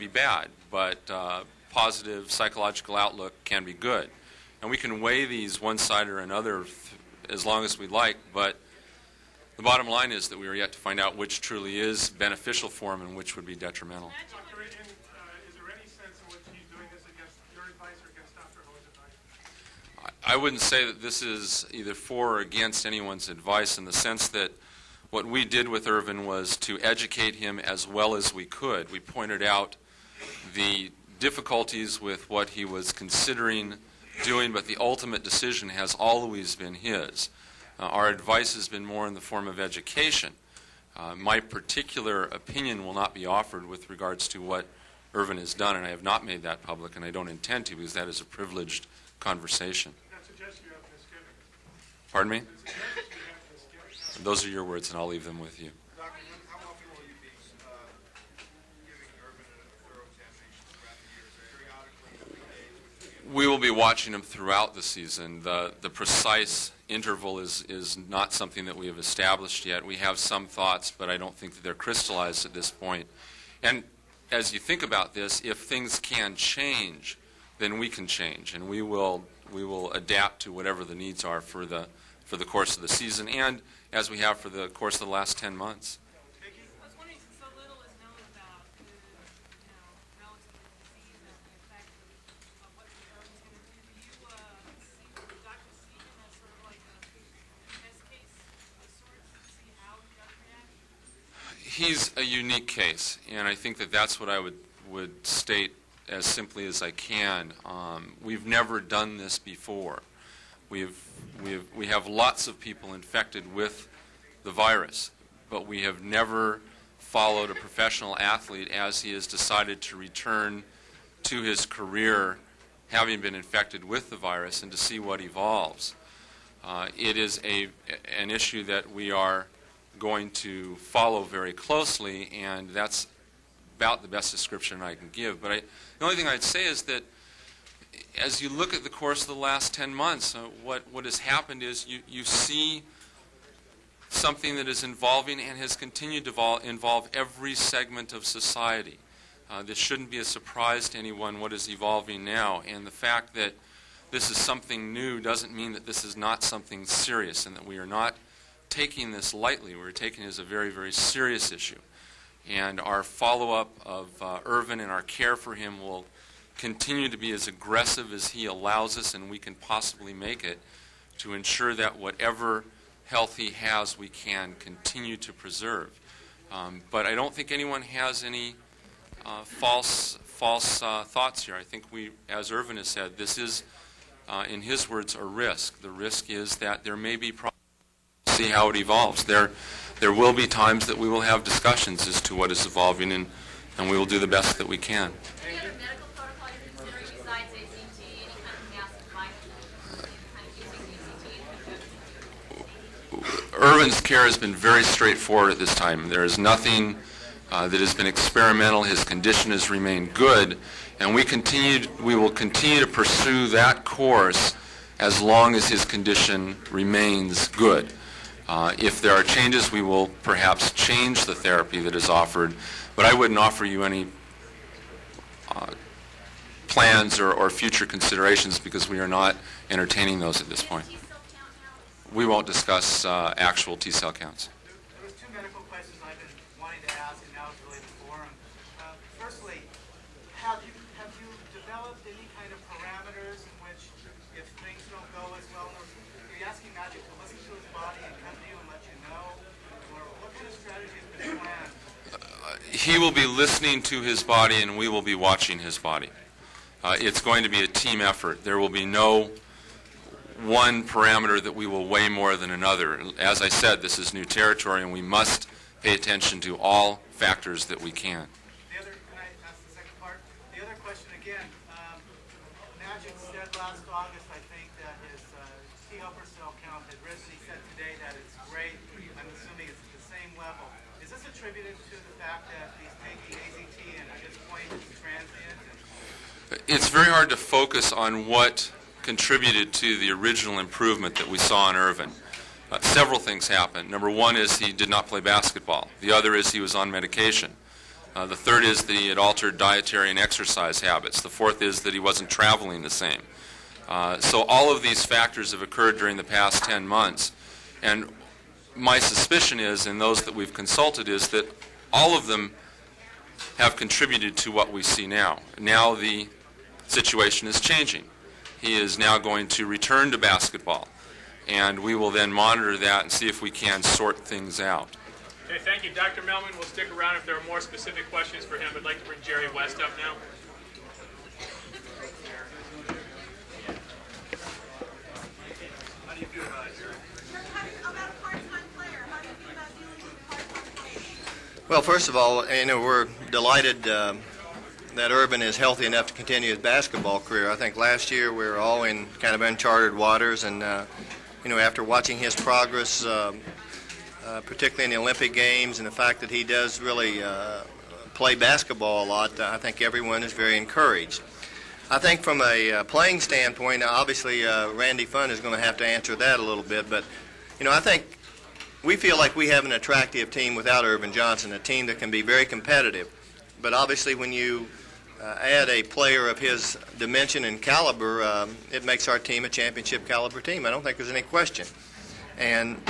be bad, but positive psychological outlook can be good. And we can weigh these one side or another as long as we like, but the bottom line is that we are yet to find out which truly is beneficial for him and which would be detrimental. Dr. Reagan, is there any sense in which he's doing this against your advice or against Dr. Ho's advice? I wouldn't say that this is either for or against anyone's advice, in the sense that what we did with Irvin was to educate him as well as we could. We pointed out the difficulties with what he was considering doing, but the ultimate decision has always been his. Our advice has been more in the form of education. My particular opinion will not be offered with regards to what Irvin has done, and I have not made that public, and I don't intend to, because that is a privileged conversation. That suggests you have misgivings. Pardon me? That suggests you have misgivings. Those are your words, and I'll leave them with you. Doctor, how often will you be giving Irvin a thorough examination throughout the year? Is it periodically, every day? We will be watching him throughout the season. The precise interval is not something that we have established yet. We have some thoughts, but I don't think that they're crystallized at this point. And as you think about this, if things can change, then we can change, and we will adapt to whatever the needs are for the course of the season, and as we have for the course of the last 10 months. I was wondering, so little is known about the, relative to the disease and the effect of what the drug is going to do. Do you see Dr. Seep as sort of like a test case of sorts to see how he does react? He's a unique case, and I think that that's what I would state as simply as I can. We've never done this before. We have lots of people infected with the virus, but we have never followed a professional athlete as he has decided to return to his career having been infected with the virus, and to see what evolves. It is an issue that we are going to follow very closely, and that's about the best description I can give. But the only thing I'd say is that as you look at the course of the last 10 months, what has happened is you see something that is evolving and has continued to involve every segment of society. This shouldn't be a surprise to anyone what is evolving now, and the fact that this is something new doesn't mean that this is not something serious, and that we are not taking this lightly. We're taking it as a very, very serious issue. And our follow-up of Irvin and our care for him will continue to be as aggressive as he allows us and we can possibly make it, to ensure that whatever health he has we can continue to preserve. But I don't think anyone has any false thoughts here. I think we, as Irvin has said, this is, in his words, a risk. The risk is that there may be problems. See how it evolves. There will be times that we will have discussions as to what is evolving, and we will do the best that we can. Any other medical protocol you're considering besides ACT? Any kind of massive kind of using ACT? Irvin's care has been very straightforward at this time. There is nothing that has been experimental. His condition has remained good, and we will continue to pursue that course as long as his condition remains good. If there are changes, we will perhaps change the therapy that is offered, but I wouldn't offer you any plans or future considerations, because we are not entertaining those at this point. We won't discuss actual T-cell counts. There was two medical questions I've been wanting to ask, and now it's really the forum. Firstly, have you developed any kind of parameters in which, if things don't go as well, you're asking Magic to listen to his body and come to you and let you know? Or what kind of strategy has been planned? He will be listening to his body, and we will be watching his body. It's going to be a team effort. There will be no one parameter that we will weigh more than another. As I said, this is new territory, and we must pay attention to all factors that we can. Can I ask the second part? The other question again, Magic said last August, I think, that his T helper cell count had risen. He said today that it's great. I'm assuming it's at the same level. Is this attributed to the fact that he's taking AZT and at this point it's transient? It's very hard to focus on what contributed to the original improvement that we saw in Irvin. Several things happened. Number one is he did not play basketball. The other is he was on medication. The third is that he had altered dietary and exercise habits. The fourth is that he wasn't traveling the same. So all of these factors have occurred during the past 10 months. And my suspicion is, and those that we've consulted, is that all of them have contributed to what we see now. Now the situation is changing. He is now going to return to basketball, and we will then monitor that and see if we can sort things out. Okay, thank you. Dr. Melman will stick around if there are more specific questions for him. I'd like to bring Jerry West up now. How do you feel about it, Jerry? About a part-time player, how do you feel about dealing with a part-time player? Well, first of all, we're delighted that Urban is healthy enough to continue his basketball career. I think last year we were all in kind of uncharted waters, and after watching his progress, particularly in the Olympic Games, and the fact that he does really play basketball a lot, I think everyone is very encouraged. I think from a playing standpoint, obviously Randy Funn is going to have to answer that a little bit, but I think we feel like we have an attractive team without Irvin Johnson, a team that can be very competitive. But obviously when you add a player of his dimension and caliber, it makes our team a championship caliber team. I don't think there's any question. And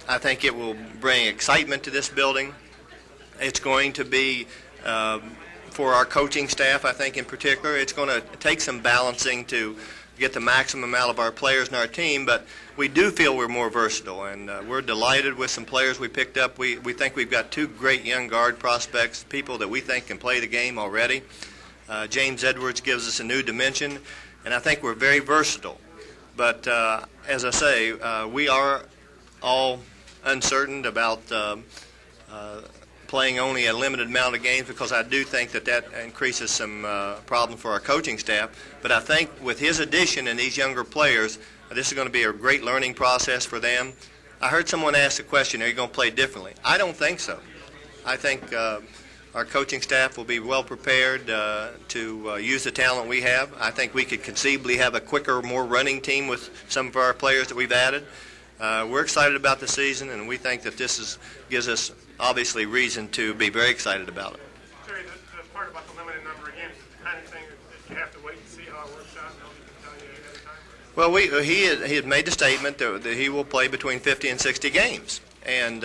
I think it will bring excitement to this building. It's going to be, for our coaching staff, I think in particular, it's going to take some balancing to get the maximum out of our players and our team, but we do feel we're more versatile, and we're delighted with some players we picked up. We think we've got two great young guard prospects, people that we think can play the game already. James Edwards gives us a new dimension, and I think we're very versatile. But as I say, we are all uncertain about playing only a limited amount of games, because I do think that increases some problem for our coaching staff. But I think with his addition and these younger players, this is going to be a great learning process for them. I heard someone ask the question, are you going to play differently? I don't think so. I think our coaching staff will be well prepared to use the talent we have. I think we could conceivably have a quicker, more running team with some of our players that we've added. We're excited about the season, and we think that this gives us obviously reason to be very excited about it. Jerry, the part about the limited number of games is the kind of thing that you have to wait and see how it works out, and nobody can tell you ahead of time. Well, he had made the statement that he will play between 50 and 60 games. And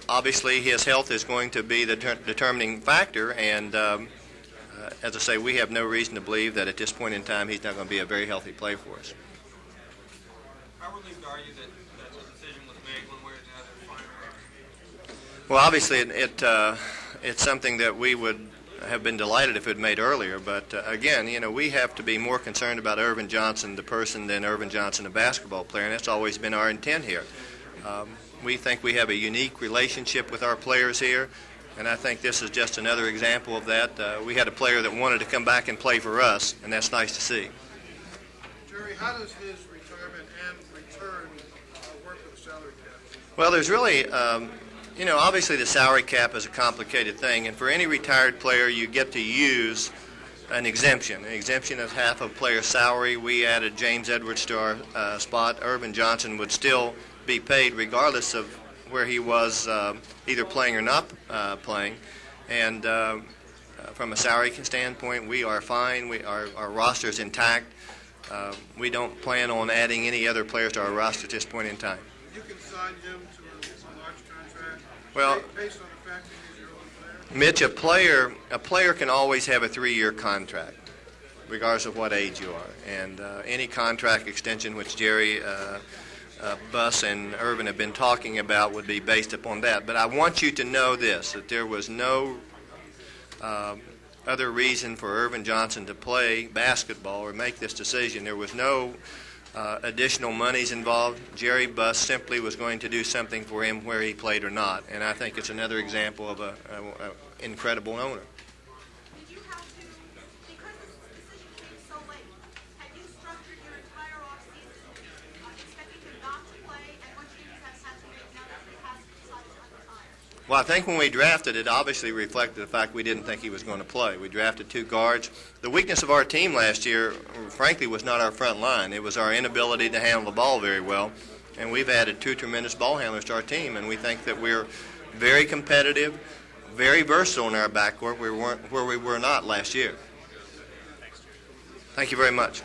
obviously his health is going to be the determining factor. And as I say, we have no reason to believe that at this point in time he's not going to be a very healthy player for us. How relieved are you that the decision was made one way or the other finally? Well, obviously it's something that we would have been delighted if it had made earlier. But again, we have to be more concerned about Irvin Johnson, the person, than Irvin Johnson, the basketball player. And that's always been our intent here. We think we have a unique relationship with our players here, and I think this is just another example of that. We had a player that wanted to come back and play for us, and that's nice to see. Jerry, how does his retirement and return work with the salary cap? Well, there's really, obviously the salary cap is a complicated thing, and for any retired player, you get to use an exemption. An exemption is half of player's salary. We added James Edwards to our spot. Irvin Johnson would still be paid regardless of where he was either playing or not playing. And from a salary standpoint, we are fine. Our roster is intact. We don't plan on adding any other players to our roster at this point in time. You can sign him to a large contract Well, based on the fact that he's your own player? Mitch, a player can always have a 3-year contract, regardless of what age you are. And any contract extension which Jerry, Buss, and Irvin have been talking about would be based upon that. But I want you to know this, that there was no other reason for Irvin Johnson to play basketball or make this decision. There was no additional monies involved. Jerry Buss simply was going to do something for him where he played or not. And I think it's another example of an incredible owner. Did you have to, because this decision came so late, had you structured your entire offseason expecting him not to play, and what changes have had to make now that he has decided to retire? Well, I think when we drafted it, obviously reflected the fact we didn't think he was going to play. We drafted 2 guards. The weakness of our team last year, frankly, was not our front line. It was our inability to handle the ball very well. And we've added 2 tremendous ball handlers to our team, and we think that we're very competitive, very versatile in our backcourt where we were not last year. Thank you very much.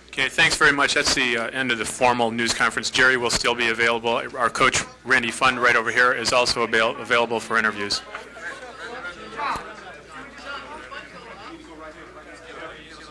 Okay, thanks very much. That's the end of the formal news conference. Jerry will still be available. Our coach, Randy Fund, right over here, is also available for interviews.